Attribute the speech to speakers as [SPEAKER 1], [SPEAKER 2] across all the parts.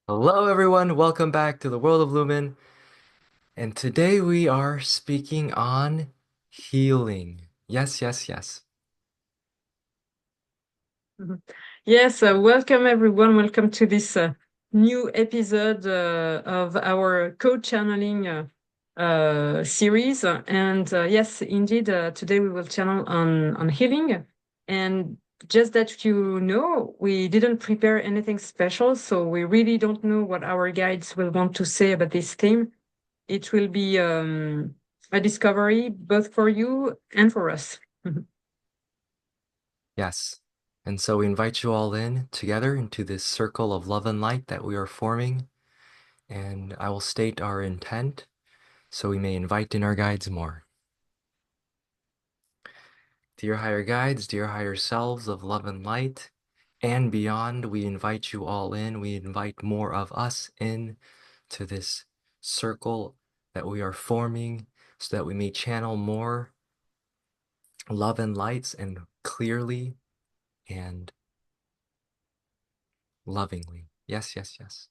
[SPEAKER 1] Hello, everyone. Welcome back to the World of Lumen. And today we are speaking on healing. Yes, yes, yes.
[SPEAKER 2] Mhm. Yes, welcome everyone. Welcome to this new episode of our code channeling series. And yes, indeed, today we will channel on healing. And just that you know, we didn't prepare anything special, so we really don't know what our guides will want to say about this theme. It will be a discovery both for you and for us.
[SPEAKER 1] Yes. And so we invite you all in together into this circle of love and light that we are forming. And I will state our intent so we may invite in our guides more. Dear higher guides, dear higher selves of love and light and beyond, we invite you all in. We invite more of us in to this circle that we are forming so that we may channel more love and lights and clearly and lovingly. Yes, yes, yes.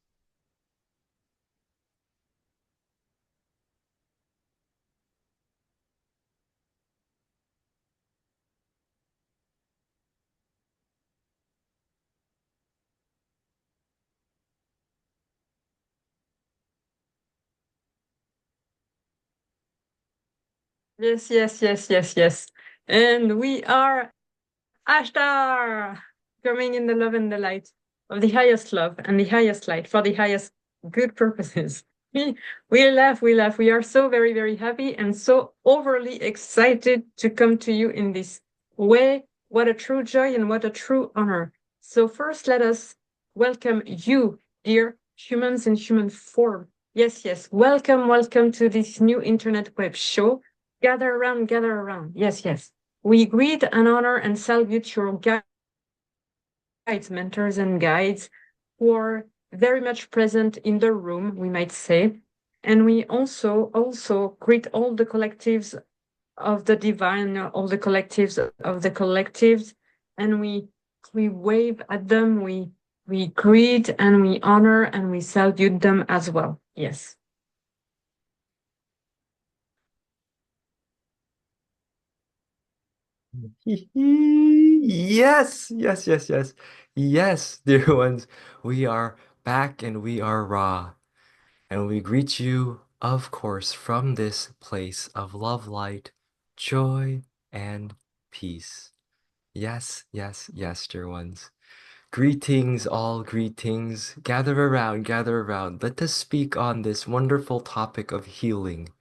[SPEAKER 2] Yes, yes, yes, yes, yes. And we are Ashtar, coming in the love and the light of the highest love and the highest light for the highest good purposes. We laugh, we laugh. We are so very, very happy and so overly excited to come to you in this way. What a true joy and what a true honor. So, first, let us welcome you, dear humans in human form. Yes, yes. Welcome, welcome to this new internet web show. Gather around, gather around. Yes, yes. We greet and honor and salute your guides, mentors, and guides who are very much present in the room, we might say. And we also greet all the collectives of the divine, all the collectives of the collectives, and we wave at them, we greet and we honor and we salute them as well. Yes.
[SPEAKER 1] Yes, yes, yes, yes. Yes, dear ones, we are back and we are raw. And we greet you, of course, from this place of love, light, joy, and peace. Yes, yes, yes, dear ones. Greetings, all greetings. Gather around, gather around. Let us speak on this wonderful topic of healing.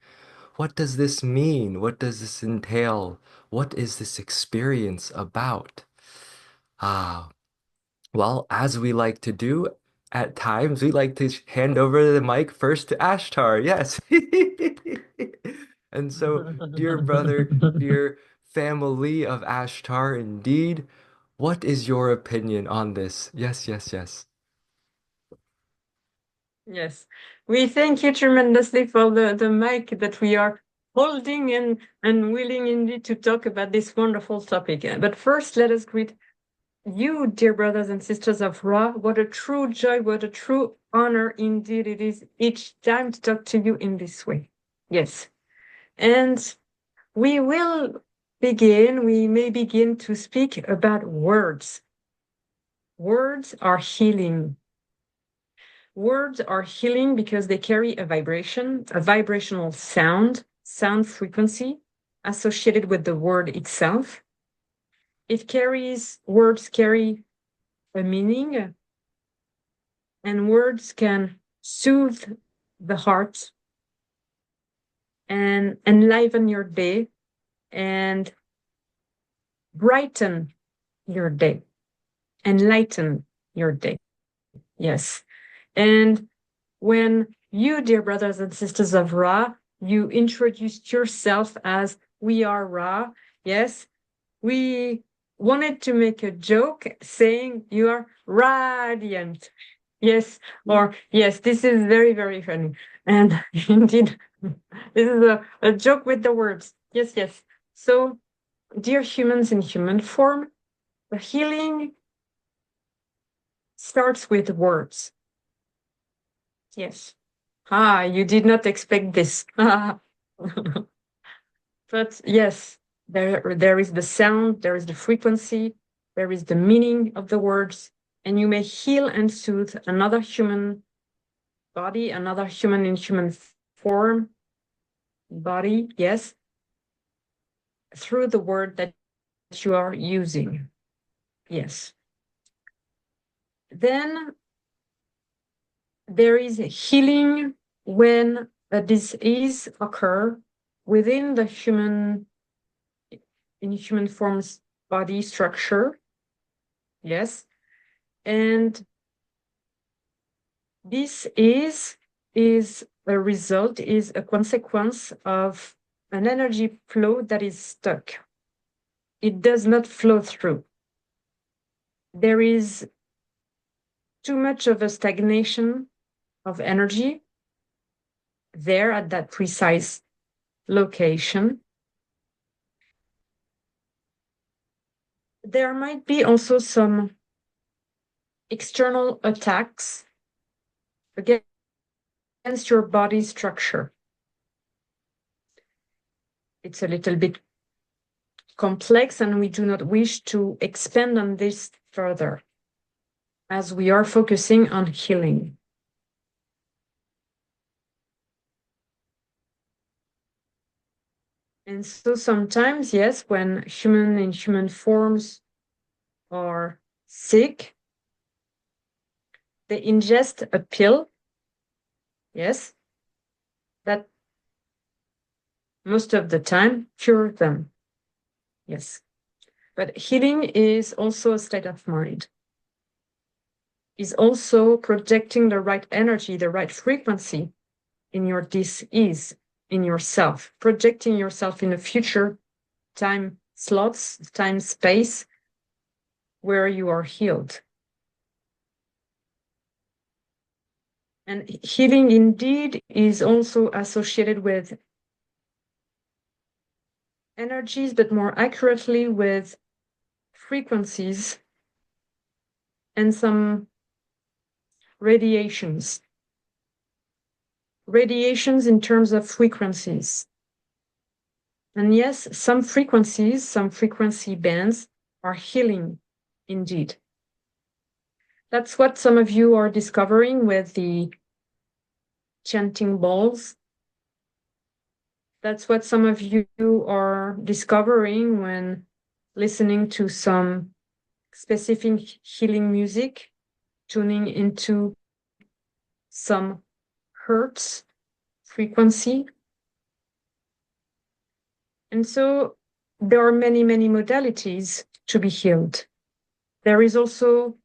[SPEAKER 1] What does this mean? What does this entail? What is this experience about? Ah, well, as we like to do at times, we like to hand over the mic first to Ashtar. Yes. And so, dear brother, dear family of Ashtar, indeed, what is your opinion on this? Yes, yes, yes.
[SPEAKER 2] Yes, we thank you tremendously for the mic that we are holding and willing indeed to talk about this wonderful topic. But first, let us greet you, dear brothers and sisters of Ra. What a true joy, what a true honor indeed it is each time to talk to you in this way. Yes, and we may begin to speak about words. Words are healing. Words are healing because they carry a vibration, a vibrational sound frequency associated with the word itself. Words carry a meaning, and words can soothe the heart and enliven your day and brighten your day, enlighten your day. Yes. And when you, dear brothers and sisters of Ra, you introduced yourself as we are Ra, yes, we wanted to make a joke saying you are radiant. Yes, or yes, this is very, very funny. And indeed, this is a joke with the words. Yes, yes. So, dear humans in human form, the healing starts with words. Yes. Ah, you did not expect this. But yes, there is the sound, there is the frequency, there is the meaning of the words, and you may heal and soothe another human body, another human in human form, body, yes, through the word that you are using. Yes. Then there is healing when a disease occur within the human in human form's body structure. Yes. And this is a result, is a consequence of an energy flow that is stuck. It does not flow through. There is too much of a stagnation of energy there at that precise location. There might be also some external attacks against your body structure. It's a little bit complex, and we do not wish to expand on this further as we are focusing on healing. And so sometimes, yes, when human in human forms are sick, they ingest a pill, yes, that most of the time cure them. Yes. But healing is also a state of mind, is also projecting the right energy, the right frequency in your dis-ease, in yourself, projecting yourself in a future time slots, time space where you are healed. And healing indeed is also associated with energies, but more accurately with frequencies and some radiations. Radiations in terms of frequencies. And yes, some frequencies, some frequency bands are healing indeed. That's what some of you are discovering with the chanting bowls. That's what some of you are discovering when listening to some specific healing music, tuning into some hertz frequency. And so there are many, many modalities to be healed. There is also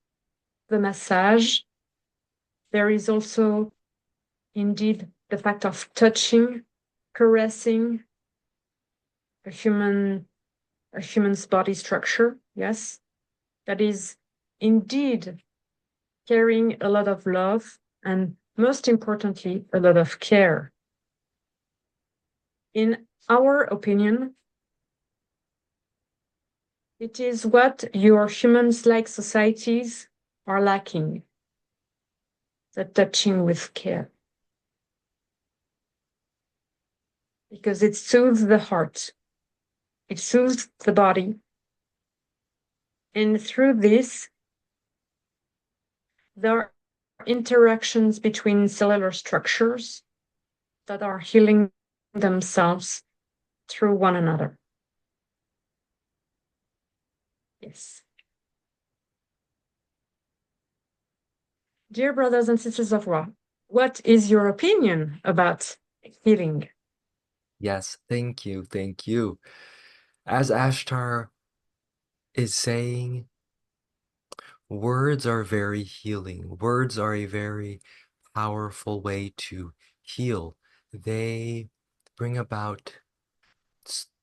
[SPEAKER 2] the massage. There is also indeed the fact of touching, caressing a human's body structure. Yes, that is indeed carrying a lot of love and most importantly, a lot of care. In our opinion, it is what your humans-like societies are lacking, the touching with care. Because it soothes the heart, it soothes the body. And through this, there are interactions between cellular structures that are healing themselves through one another. Yes. Dear brothers and sisters of Ra, what is your opinion about healing?
[SPEAKER 1] Yes, thank you, thank you. As Ashtar is saying, words are very healing. Words are a very powerful way to heal. They bring about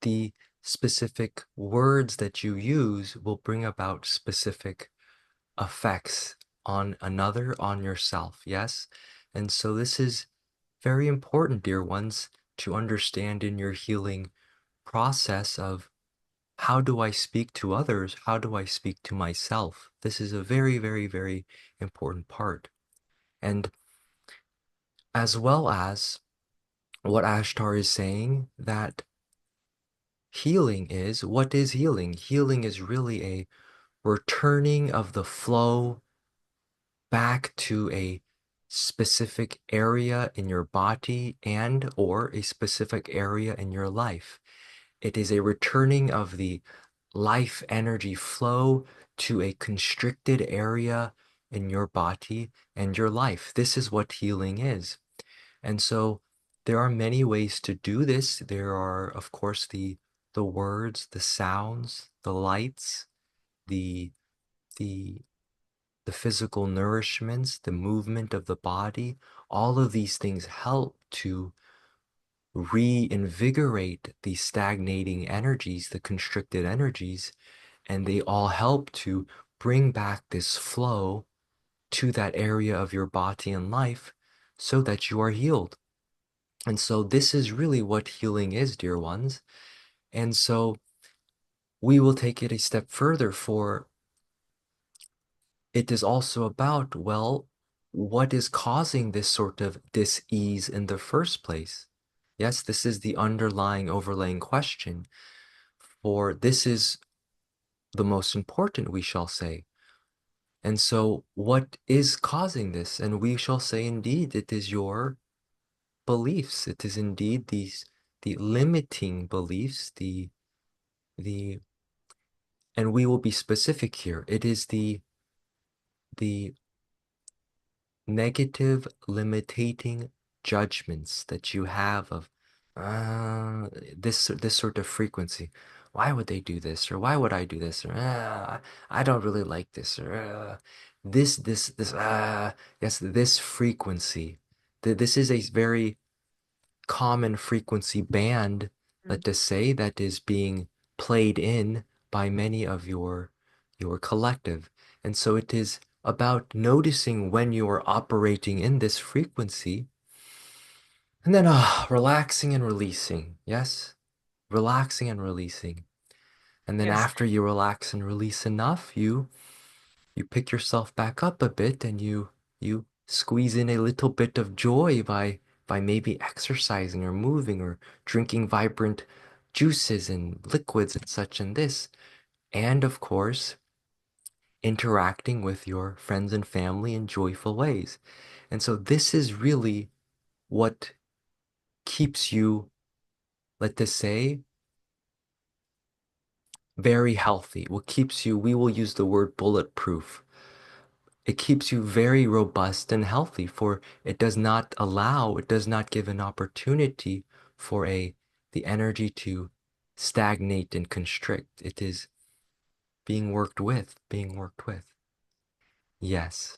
[SPEAKER 1] the specific words that you use will bring about specific effects on another, on yourself. Yes. And so this is very important, dear ones, to understand in your healing process of how do I speak to others? How do I speak to myself? This is a very, very, very important part. And as well as what Ashtar is saying, that healing is, what is healing? Healing is really a returning of the flow back to a specific area in your body and or a specific area in your life. It is a returning of the life energy flow to a constricted area in your body and your life. This is what healing is. And so there are many ways to do this. There are, of course, the words, the sounds, the lights, the the the physical nourishments, the movement of the body. All of these things help to reinvigorate the stagnating energies, the constricted energies, and they all help to bring back this flow to that area of your body and life so that you are healed. And so this is really what healing is, dear ones. And so we will take it a step further, for it is also about, well, what is causing this sort of dis-ease in the first place? Yes, this is the underlying, overlaying question, for this is the most important, we shall say. And so, what is causing this? And we shall say, indeed, it is your beliefs. It is indeed the limiting beliefs, the and we will be specific here. It is the negative limiting judgments that you have of this sort of frequency. Why would they do this? Or why would I do this? Or I don't really like this. Or this yes, this frequency. This is a very common frequency band, let us say, that is being played in by many of your collective. And so it is about noticing when you are operating in this frequency, and then relaxing and releasing. Yes, relaxing and releasing. And then
[SPEAKER 2] Yes.
[SPEAKER 1] after you relax and release enough, you pick yourself back up a bit, and you squeeze in a little bit of joy by maybe exercising or moving or drinking vibrant juices and liquids and such and this. And of course, interacting with your friends and family in joyful ways. And so this is really what keeps you, let us say, very healthy. What keeps you, we will use the word bulletproof. It keeps you very robust and healthy, for it does not allow, it does not give an opportunity for the energy to stagnate and constrict. It is being worked with, being worked with. Yes,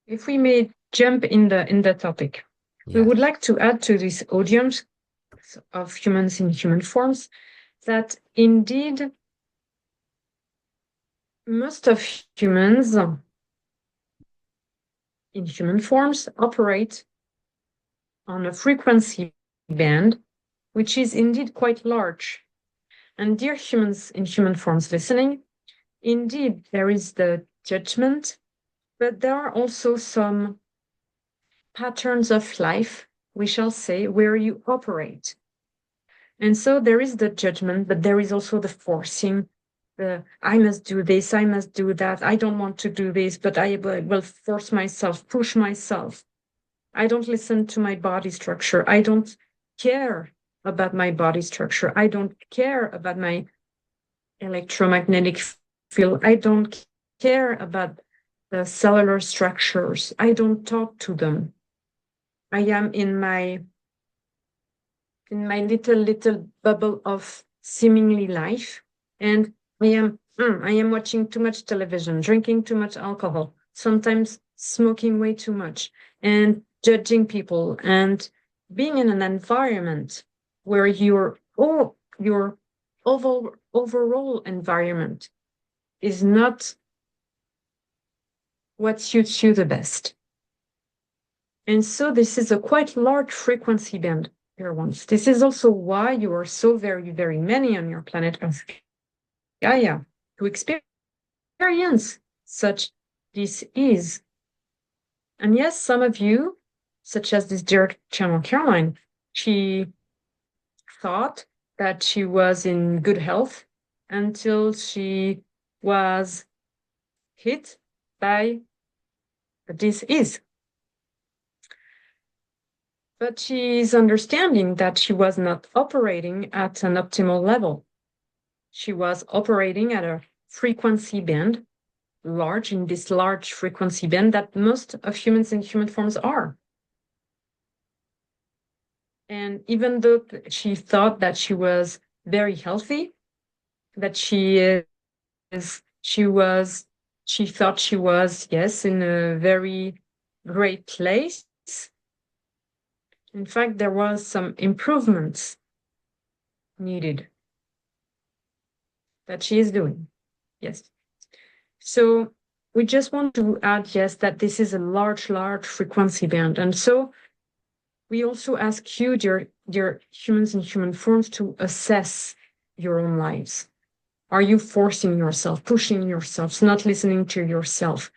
[SPEAKER 2] If we may jump in the topic, we would
[SPEAKER 1] yes,
[SPEAKER 2] like to add to this audience of humans in human forms that indeed most of humans in human forms operate on a frequency band which is indeed quite large. And dear humans in human forms listening, indeed there is the judgment, but there are also some patterns of life, we shall say, where you operate. And so there is the judgment, but there is also the forcing. The I must do this, I must do that. I don't want to do this, but I will force myself, push myself. I don't listen to my body structure. I don't care about my body structure. I don't care about my electromagnetic field. I don't care about the cellular structures. I don't talk to them. I am in my little bubble of seemingly life, and I am watching too much television, drinking too much alcohol, sometimes smoking way too much, and judging people, and being in an environment where your overall environment is not what suits you the best. And so this is a quite large frequency band, dear ones. This is also why you are so very, very many on your planet Earth, Gaia, to experience such this is. And yes, some of you such as this dear channel Caroline. She thought that she was in good health until she was hit by a disease. But she's understanding that she was not operating at an optimal level. She was operating at a frequency band, large in this large frequency band that most of humans in human forms are. And even though she thought that she was very healthy, that she was, she thought she was, yes, in a very great place. In fact, there was some improvements needed that she is doing. Yes. So we just want to add, yes, that this is a large, large frequency band. And so we also ask you, dear humans in human forms, to assess your own lives. Are you forcing yourself, pushing yourselves, not listening to yourself,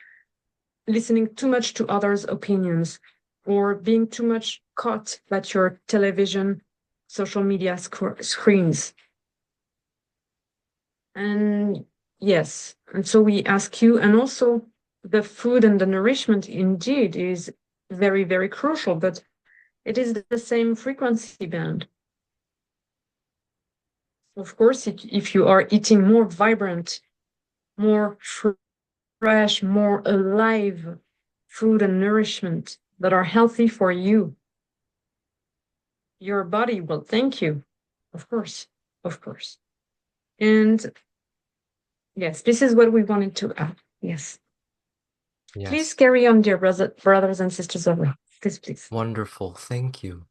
[SPEAKER 2] listening too much to others' opinions, or being too much caught by your television, social media screens? And yes, and so we ask you, and also the food and the nourishment indeed is very, very crucial, but it is the same frequency band. Of course, if you are eating more vibrant, more fresh, more alive food and nourishment that are healthy for you, your body will thank you. Of course, of course. And yes, this is what we wanted to add. Yes. Please
[SPEAKER 1] Yes.
[SPEAKER 2] carry on, dear brothers and sisters of Ra. Please.
[SPEAKER 1] Wonderful. Thank you.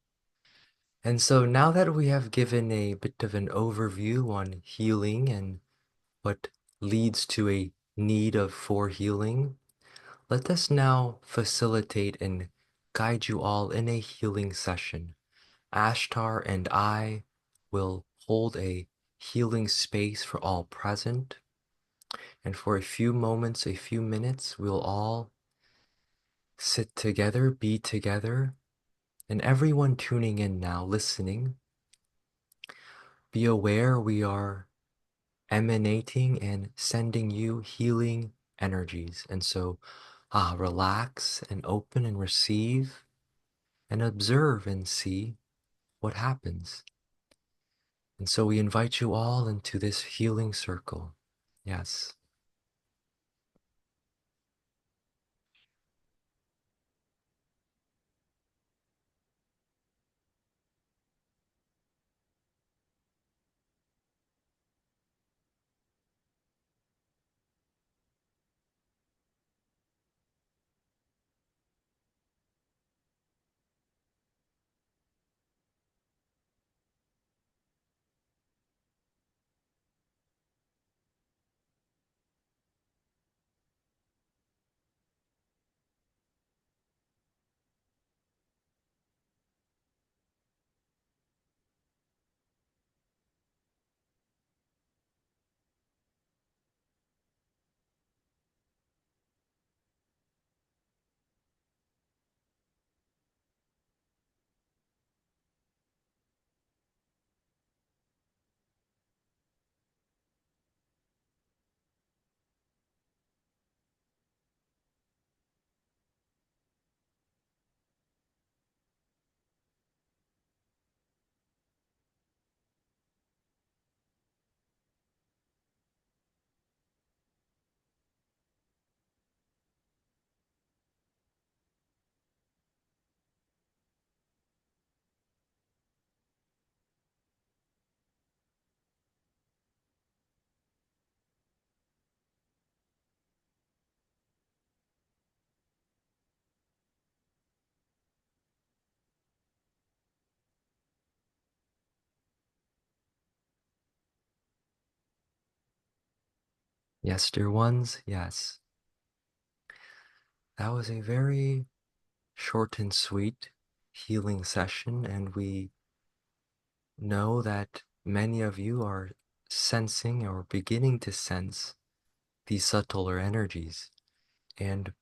[SPEAKER 1] And so now that we have given a bit of an overview on healing and what leads to a need of for healing, let us now facilitate and guide you all in a healing session. Ashtar and I will hold a healing space for all present, and for a few moments, a few minutes, we'll all sit together, be together, and everyone tuning in now, listening, be aware we are emanating and sending you healing energies. And so, relax and open and receive and observe and see what happens. And so we invite you all into this healing circle. Yes. Yes, dear ones, yes. That was a very short and sweet healing session, and we know that many of you are sensing or beginning to sense these subtler energies. And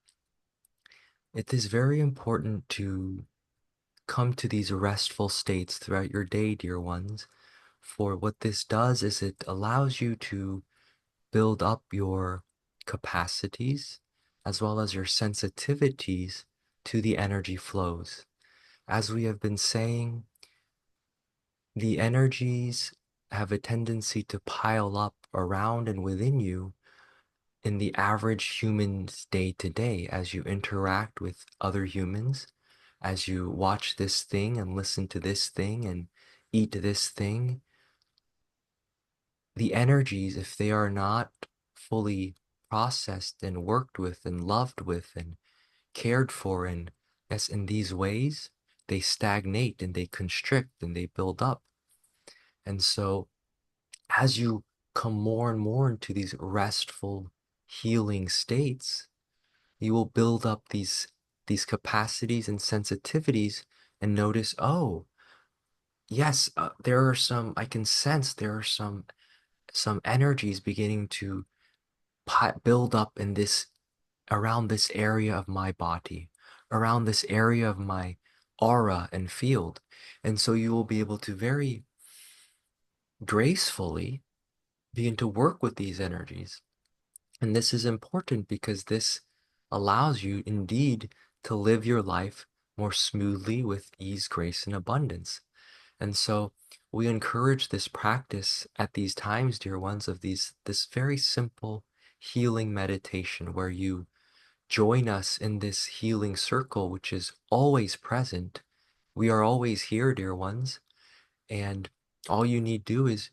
[SPEAKER 1] it is very important to come to these restful states throughout your day, dear ones. For what this does is it allows you to build up your capacities as well as your sensitivities to the energy flows. As we have been saying, the energies have a tendency to pile up around and within you in the average human's day to day as you interact with other humans, as you watch this thing and listen to this thing and eat this thing. The energies, if they are not fully processed and worked with and loved with and cared for, and yes, in these ways, they stagnate and they constrict and they build up. And so as you come more and more into these restful, healing states, you will build up these capacities and sensitivities and notice, oh, yes, there are some, I can sense there are some energies beginning to build up in this, around this area of my body, around this area of my aura and field. And so you will be able to very gracefully begin to work with these energies. And this is important because this allows you indeed to live your life more smoothly with ease, grace, and abundance. And so we encourage this practice at these times, dear ones, of this very simple healing meditation where you join us in this healing circle, which is always present. We are always here, dear ones, and all you need to do is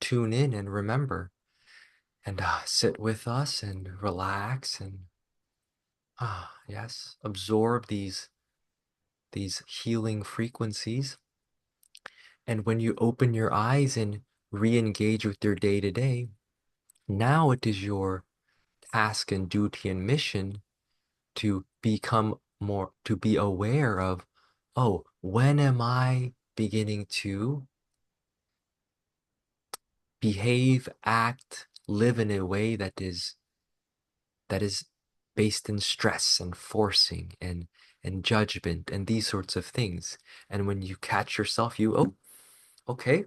[SPEAKER 1] tune in and remember and sit with us and relax and yes, absorb these healing frequencies. And when you open your eyes and re-engage with your day to day, now it is your task and duty and mission to become more, to be aware of, oh, when am I beginning to behave, act, live in a way that is based in stress and forcing and judgment and these sorts of things. And when you catch yourself, you, oh, okay,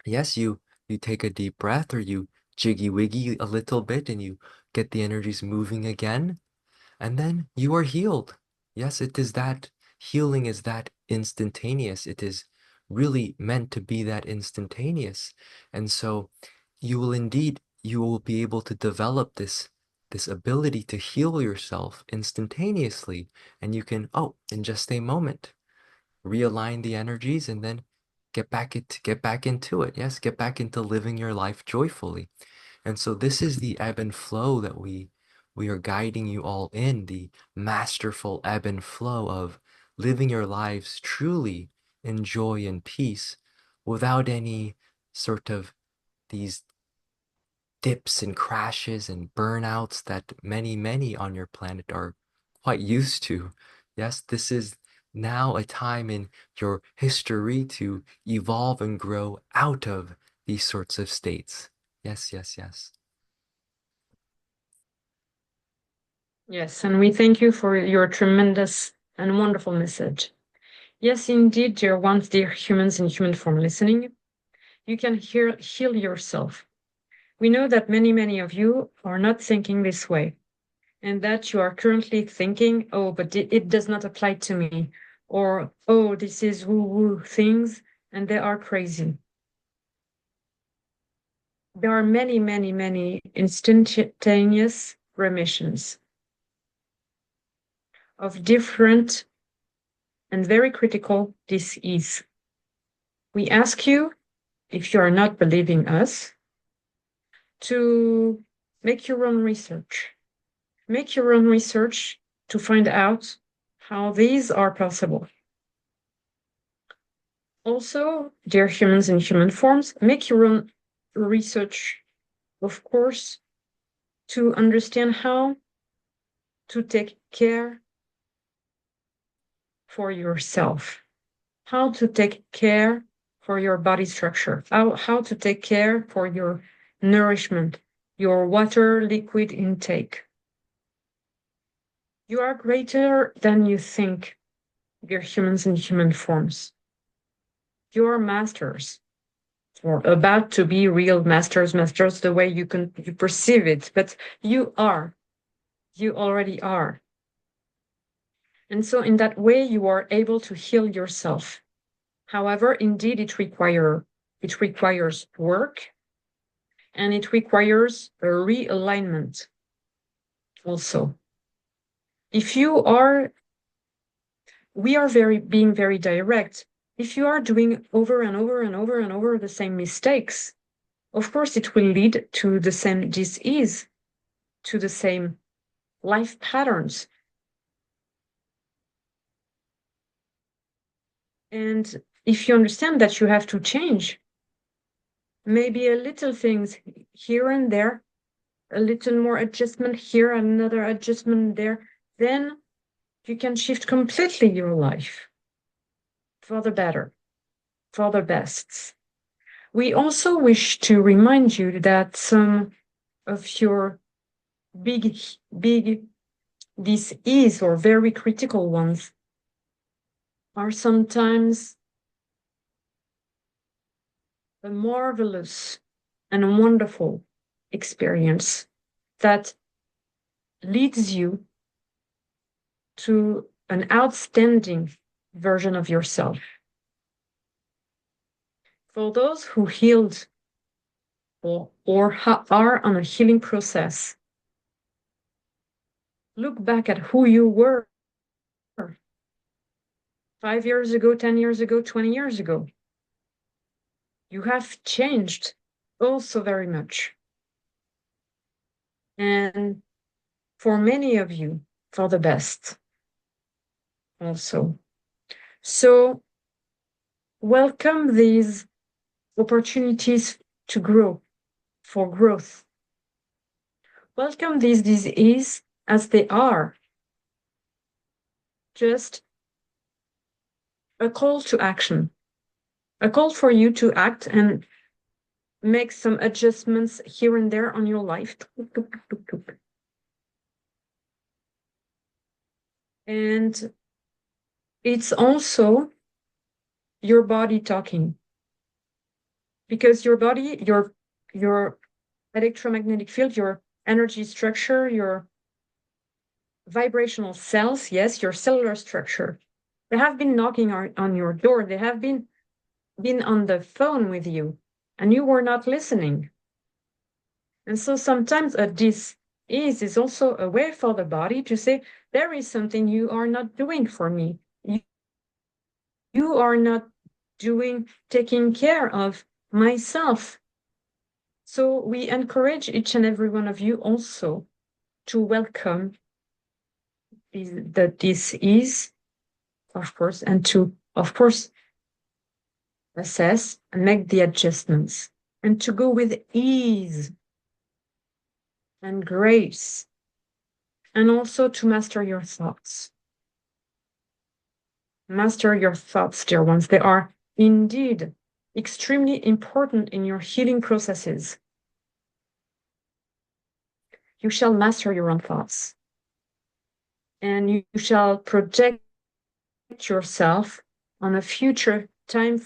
[SPEAKER 1] yes, you take a deep breath or you jiggy wiggy a little bit and you get the energies moving again, and then you are healed. Yes, it is that healing is that instantaneous. It is really meant to be that instantaneous. And so you will be able to develop this ability to heal yourself instantaneously. And you can, oh, in just a moment, realign the energies and then get back into it. Yes, get back into living your life joyfully. And so this is the ebb and flow that we are guiding you all in, the masterful ebb and flow of living your lives truly in joy and peace without any sort of these dips and crashes and burnouts that many on your planet are quite used to. Yes, this is now a time in your history to evolve and grow out of these sorts of states. Yes, yes, yes.
[SPEAKER 2] Yes, and we thank you for your tremendous and wonderful message. Yes, indeed, dear ones, dear humans in human form listening, you can heal yourself. We know that many of you are not thinking this way, and that you are currently thinking, oh, but it does not apply to me, or oh, this is woo-woo things, and they are crazy. There are many instantaneous remissions of different and very critical disease. We ask you, if you are not believing us, to make your own research. Make your own research to find out how these are possible. Also, dear humans in human forms, make your own research, of course, to understand how to take care for yourself, how to take care for your body structure, how to take care for your nourishment, your water liquid intake. You are greater than you think. We're humans in human forms. You're masters, or about to be real masters, masters the way you perceive it, but you are. You already are. And so in that way, you are able to heal yourself. However, indeed, it requires work and it requires a realignment also. If you are, we are being very direct. If you are doing over and over and over and over the same mistakes, of course, it will lead to the same disease, to the same life patterns. And if you understand that you have to change, maybe a little things here and there, a little more adjustment here, another adjustment there, then you can shift completely your life for the better, for the best. We also wish to remind you that some of your big, big disease or very critical ones are sometimes a marvelous and wonderful experience that leads you to an outstanding version of yourself. For those who healed or are on a healing process, look back at who you were 5 years ago, 10 years ago, 20 years ago. You have changed also very much. And for many of you, for the best also. So welcome these opportunities to grow, for growth. Welcome these diseases as they are. Just a call to action, a call for you to act and make some adjustments here and there on your life. And it's also your body talking, because your body, your electromagnetic field, your energy structure, your vibrational cells, yes, your cellular structure, they have been knocking on your door. They have been on the phone with you, and you were not listening. And so sometimes a disease is also a way for the body to say, there is something you are not doing for me. You are not taking care of myself. So we encourage each and every one of you also to welcome the disease, of course, and to, of course, assess and make the adjustments, and to go with ease and grace, and also to master your thoughts. Master your thoughts, dear ones. They are indeed extremely important in your healing processes. You shall master your own thoughts, and you shall project yourself on a future time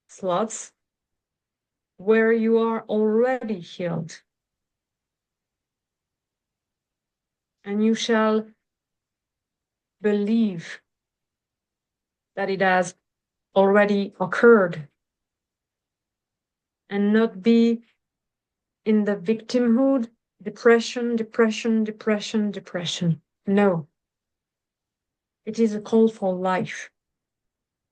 [SPEAKER 2] slots where you are already healed. And you shall believe that it has already occurred and not be in the victimhood, depression. No. It is a call for life.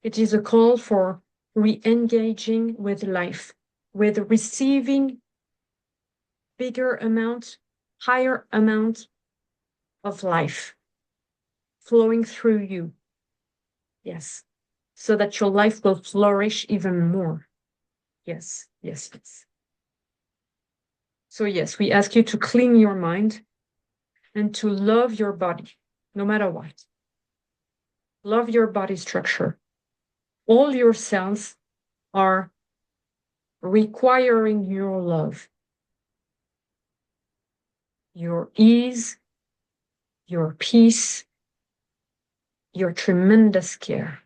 [SPEAKER 2] It is a call for re-engaging with life, with receiving bigger amount, higher amount of life flowing through you. Yes. So that your life will flourish even more. Yes. So yes, we ask you to clean your mind and to love your body, no matter what. Love your body structure. All your cells are requiring your love, your ease, your peace, your tremendous care.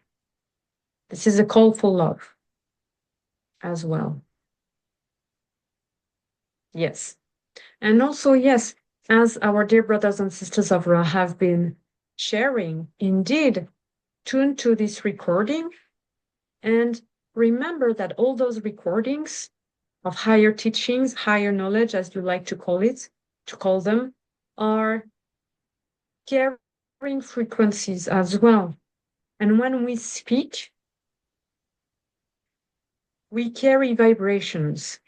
[SPEAKER 2] This is a call for love as well. Yes. And also, yes, as our dear brothers and sisters of Ra have been sharing, indeed, tune to this recording and remember that all those recordings of higher teachings, higher knowledge, as you like to call them, are carrying frequencies as well. And when we speak, we carry vibrations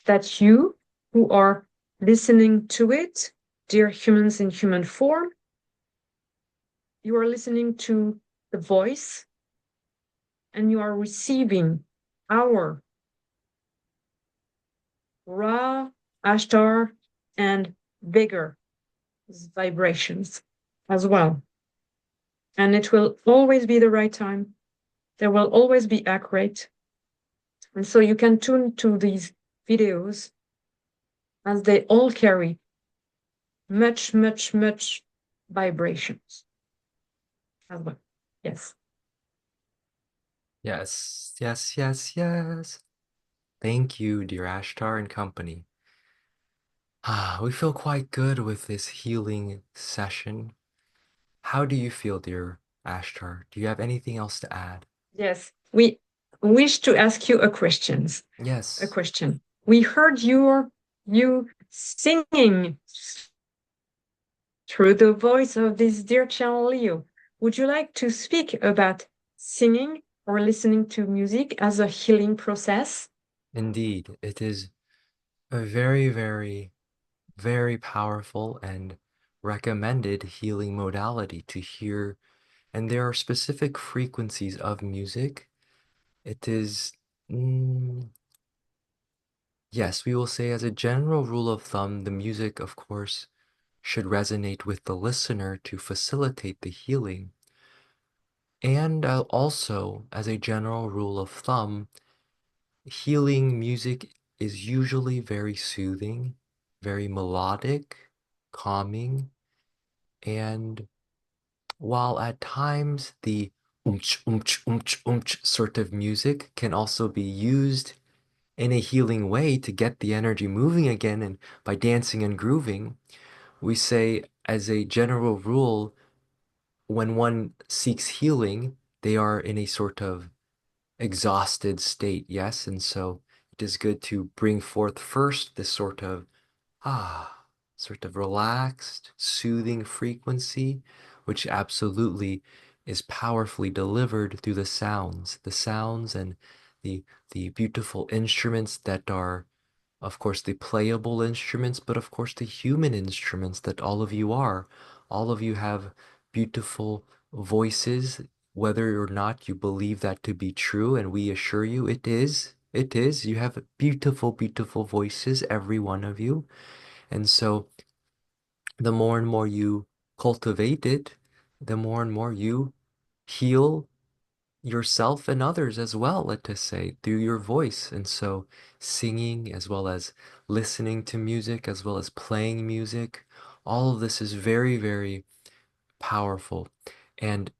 [SPEAKER 2] that you who are listening to it, dear humans in human form, you are listening to the voice and you are receiving our Ra, Ashtar, and bigger vibrations as well. And it will always be the right time. They will always be accurate. And so you can tune to these videos as they all carry much, much, much vibrations as well. Yes.
[SPEAKER 1] Yes, yes, yes, yes. Thank you, dear Ashtar and company. Ah, we feel quite good with this healing session. How do you feel, dear Ashtar? Do you have anything else to add?
[SPEAKER 2] Yes. We wish to ask you a
[SPEAKER 1] Yes,
[SPEAKER 2] question. We heard you singing through the voice of this dear channel Leo. Would you like to speak about singing or listening to music as a healing process?
[SPEAKER 1] indeed. It is a very, very, very powerful and recommended healing modality to hear. And there are specific frequencies of music. It is, mm, yes, we will say as a general rule of thumb, the music, of course, should resonate with the listener to facilitate the healing. And also, as a general rule of thumb, healing music is usually very soothing, very melodic, calming, and while at times the sort of music can also be used in a healing way to get the energy moving again and by dancing and grooving, we say as a general rule, when one seeks healing, they are in a sort of exhausted state, yes? And so it is good to bring forth first this ah, sort of relaxed, soothing frequency, which absolutely is powerfully delivered through the sounds and the the beautiful instruments that are, of course, the playable instruments, but of course the human instruments that all of you are. All of you have beautiful voices, whether or not you believe that to be true, and we assure you it is. It is. You have beautiful, beautiful voices, every one of you. And so the more and more you cultivate it, the more and more you heal yourself and others as well, let us say, through your voice. And so singing as well as listening to music, as well as playing music, all of this is very, very powerful. And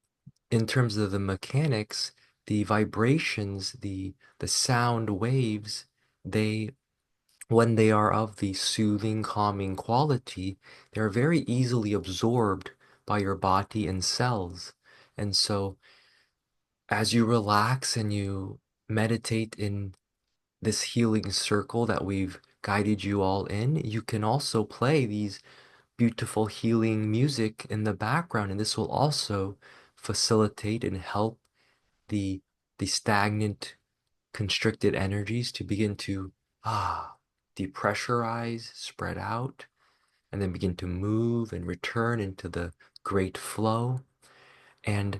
[SPEAKER 1] in terms of the mechanics, the vibrations, the sound waves, they when they are of the soothing, calming quality, they're very easily absorbed by your body and cells. And so as you relax and you meditate in this healing circle that we've guided you all in, you can also play these beautiful healing music in the background, and this will also facilitate and help the the stagnant, constricted energies to begin to depressurize, spread out, and then begin to move and return into the great flow. And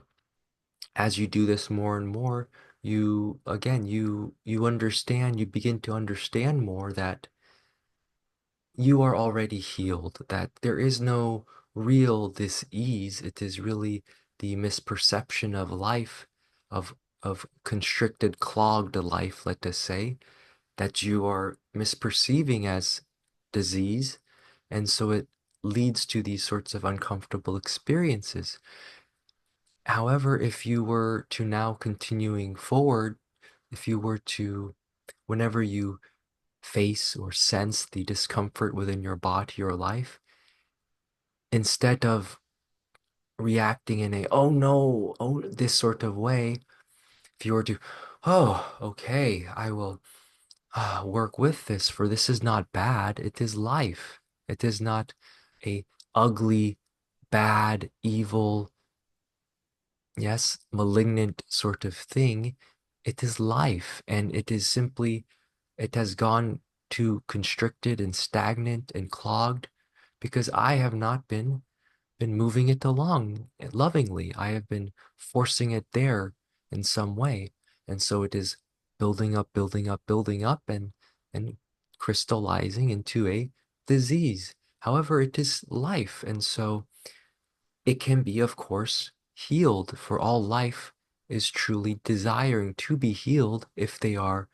[SPEAKER 1] as you do this more and more, you again you understand, you begin to understand more that you are already healed, that there is no real dis-ease. It is really the misperception of life, of constricted, clogged life, let us say, that you are misperceiving as disease, and so it leads to these sorts of uncomfortable experiences. However, if you were to now continuing forward, if you were to, whenever you face or sense the discomfort within your body or life, instead of reacting in a, oh no, oh, this sort of way, if you were to, oh, okay, I will work with this, for this is not bad, it is life. It is not a ugly, bad, evil, yes, malignant sort of thing. It is life, and it is simply, it has gone too constricted and stagnant and clogged because I have not been moving it along lovingly. I have been forcing it there in some way. And so it is building up, building up, building up, and crystallizing into a disease. However, it is life. And so it can be, of course, healed, for all life is truly desiring to be healed if they are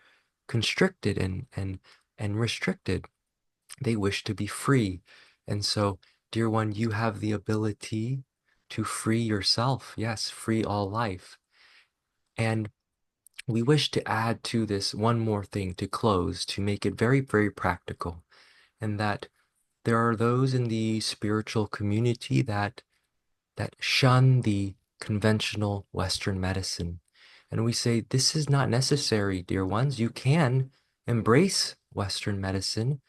[SPEAKER 1] constricted and restricted. They wish to be free. And so, dear one, you have the ability to free yourself. Yes, free all life. And we wish to add to this one more thing to close, to make it very, very practical. And that there are those in the spiritual community that shun the conventional Western medicine. And we say, this is not necessary, dear ones. You can embrace Western medicine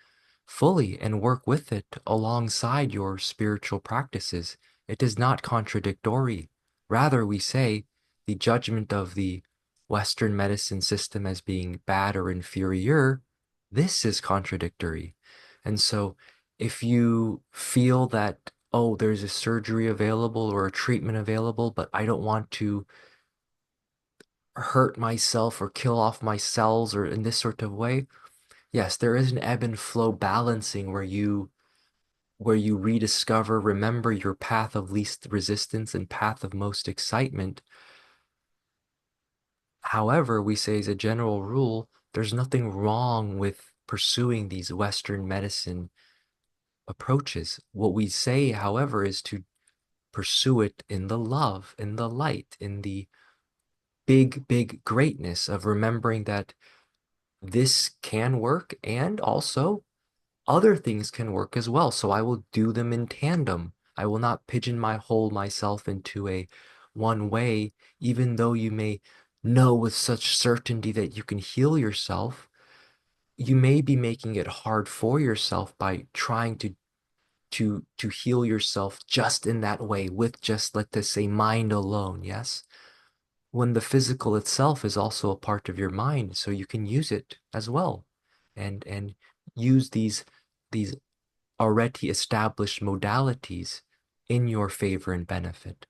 [SPEAKER 1] fully and work with it alongside your spiritual practices. It is not contradictory. Rather, we say the judgment of the Western medicine system as being bad or inferior, this is contradictory. And so, if you feel that, oh, there's a surgery available or a treatment available, but I don't want to hurt myself or kill off my cells or in this sort of way, yes, there is an ebb and flow balancing where you rediscover, remember your path of least resistance and path of most excitement. However, we say as a general rule, there's nothing wrong with pursuing these Western medicine approaches. What we say, however, is to pursue it in the love, in the light, in the big, big greatness of remembering that this can work and also other things can work as well. So I will do them in tandem. I will not pigeonhole myself into a one way, even though you may know with such certainty that you can heal yourself. You may be making it hard for yourself by trying to heal yourself just in that way with just, let us say, mind alone, yes? When the physical itself is also a part of your mind, so you can use it as well and use these already established modalities in your favor and benefit.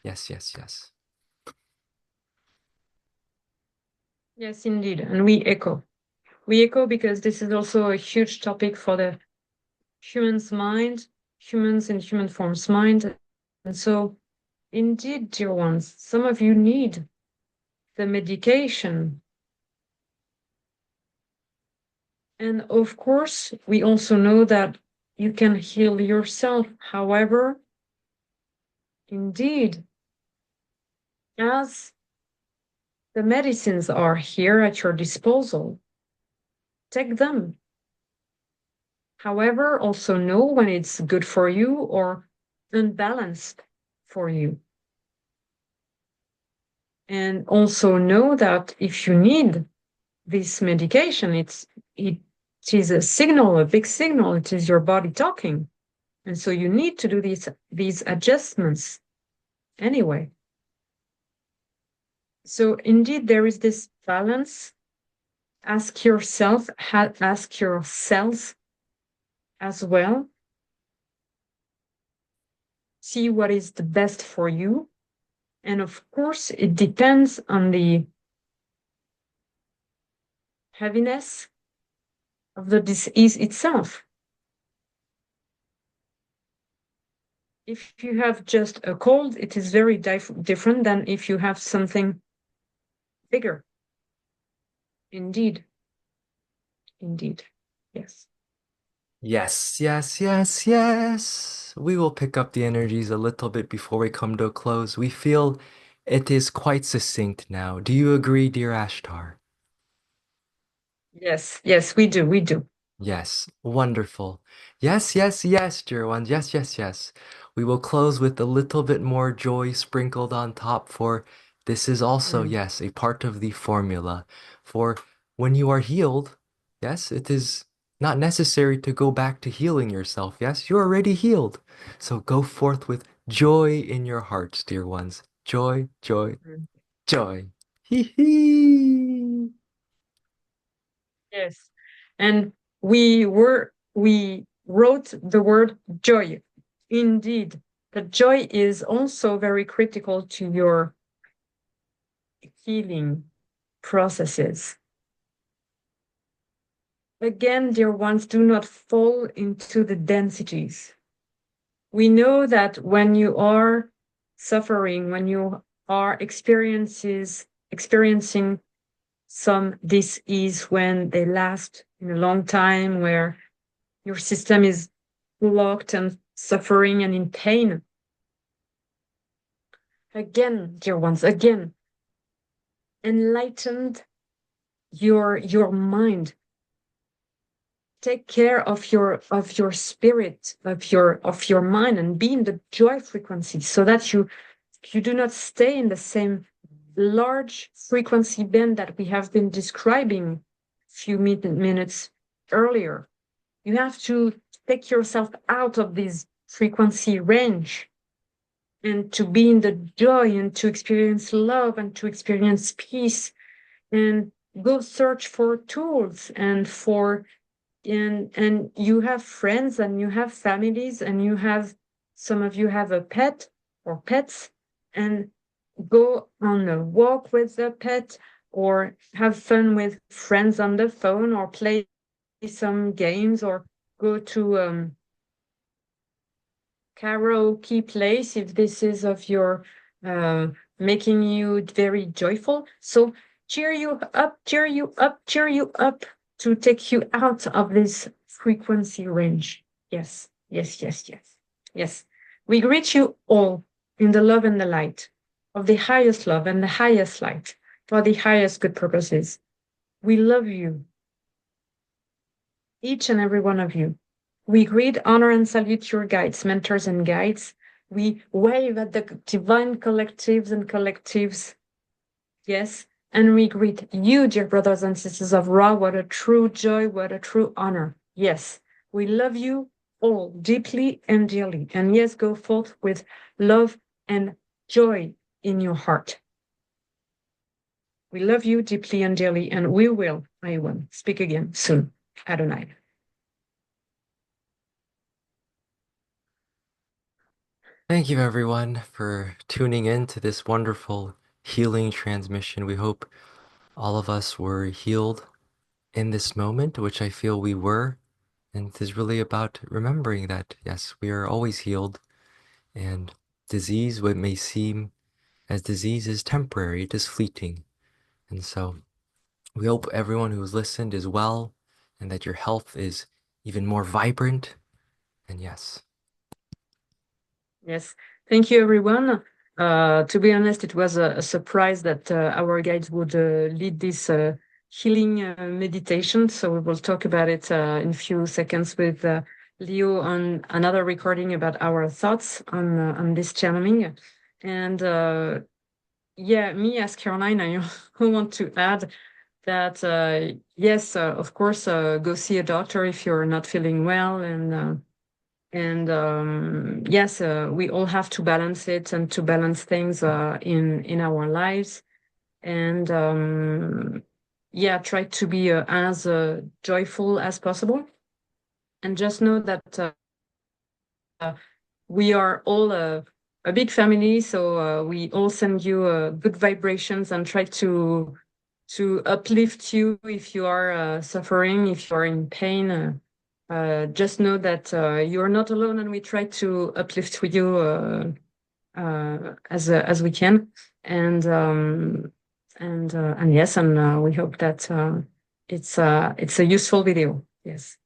[SPEAKER 1] Yes, yes, yes.
[SPEAKER 2] Yes, indeed. And we echo. We echo because this is also a huge topic for the human's mind, humans in human form's mind. And so, indeed, dear ones, some of you need the medication. And of course, we also know that you can heal yourself. However, indeed, as the medicines are here at your disposal, take them. However, also know when it's good for you or unbalanced for you. And also know that if you need this medication, it is a signal, a big signal. It is your body talking. And so you need to do these adjustments anyway. So indeed, there is this balance. Ask yourself, ask yourselves as well. See what is the best for you. And of course, it depends on the heaviness of the disease itself. If you have just a cold, it is very different than if you have something bigger. Indeed. Indeed. Yes.
[SPEAKER 1] Yes, yes, yes, yes. We will pick up the energies a little bit before we come to a close. We feel it is quite succinct now. Do you agree, dear Ashtar?
[SPEAKER 2] Yes, yes, we do, we do.
[SPEAKER 1] Yes, wonderful. Yes, yes, yes, dear ones. Yes, yes, yes. We will close with a little bit more joy sprinkled on top, for this is also,
[SPEAKER 2] Mm.
[SPEAKER 1] yes, a part of the formula. For when you are healed, yes, it is not necessary to go back to healing yourself. Yes, you're already healed. So go forth with joy in your hearts, dear ones. Joy, joy,
[SPEAKER 2] Mm.
[SPEAKER 1] joy. Hee hee.
[SPEAKER 2] Yes. And we wrote the word joy. Indeed, the joy is also very critical to your healing processes. Again, dear ones, do not fall into the densities. We know that when you are suffering, when you are experiencing some dis-ease, when they last in a long time, where your system is blocked and suffering and in pain. Again, dear ones, again, enlightened your mind. Take care of your spirit, of your mind, and be in the joy frequency so that you do not stay in the same large frequency band that we have been describing a few minutes earlier. You have to take yourself out of this frequency range and to be in the joy and to experience love and to experience peace and go search for tools and for and you have friends and you have families and you have some of you have a pet or pets and go on a walk with the pet or have fun with friends on the phone or play some games or go to karaoke place if this is of your uh, making you very joyful. So cheer you up, cheer you up, cheer you up to take you out of this frequency range. Yes, yes, yes, yes, yes. We greet you all in the love and the light of the highest love and the highest light for the highest good purposes. We love you, each and every one of you. We greet, honor, and salute your guides, mentors, and guides. We wave at the divine collectives, yes, and we greet you, dear brothers and sisters of Ra. What a true joy, what a true honor. Yes, we love you all deeply and dearly. And yes, go forth with love and joy in your heart. We love you deeply and dearly, and I will speak again soon. Adonai.
[SPEAKER 1] Thank you, everyone, for tuning in to this wonderful healing transmission. We hope all of us were healed in this moment, which I feel we were. And it is really about remembering that, yes, we are always healed. And disease, what may seem as disease, is temporary, it is fleeting. And so we hope everyone who's listened is well and that your health is even more vibrant. And yes,
[SPEAKER 2] Yes, thank you, everyone. To be honest, it was a surprise that our guides would lead this healing meditation. So we will talk about it in a few seconds with Leo on another recording about our thoughts on this channeling. And yeah, me as Caroline, I want to add that yes, of course, go see a doctor if you're not feeling well and yes, we all have to balance it and to balance things in our lives. And yeah, try to be as joyful as possible. And just know that we are all a big family, so we all send you good vibrations and try to uplift you if you are suffering, if you are in pain. Just know that you're not alone, and we try to uplift with you as we can. And and yes, and we hope that it's a useful video. Yes.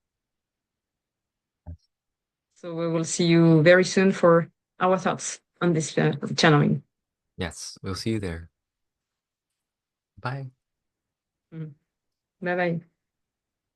[SPEAKER 2] So we will see you very soon for our thoughts on this channeling.
[SPEAKER 1] Yes, we'll see you there. Bye.
[SPEAKER 2] Mm. Bye bye.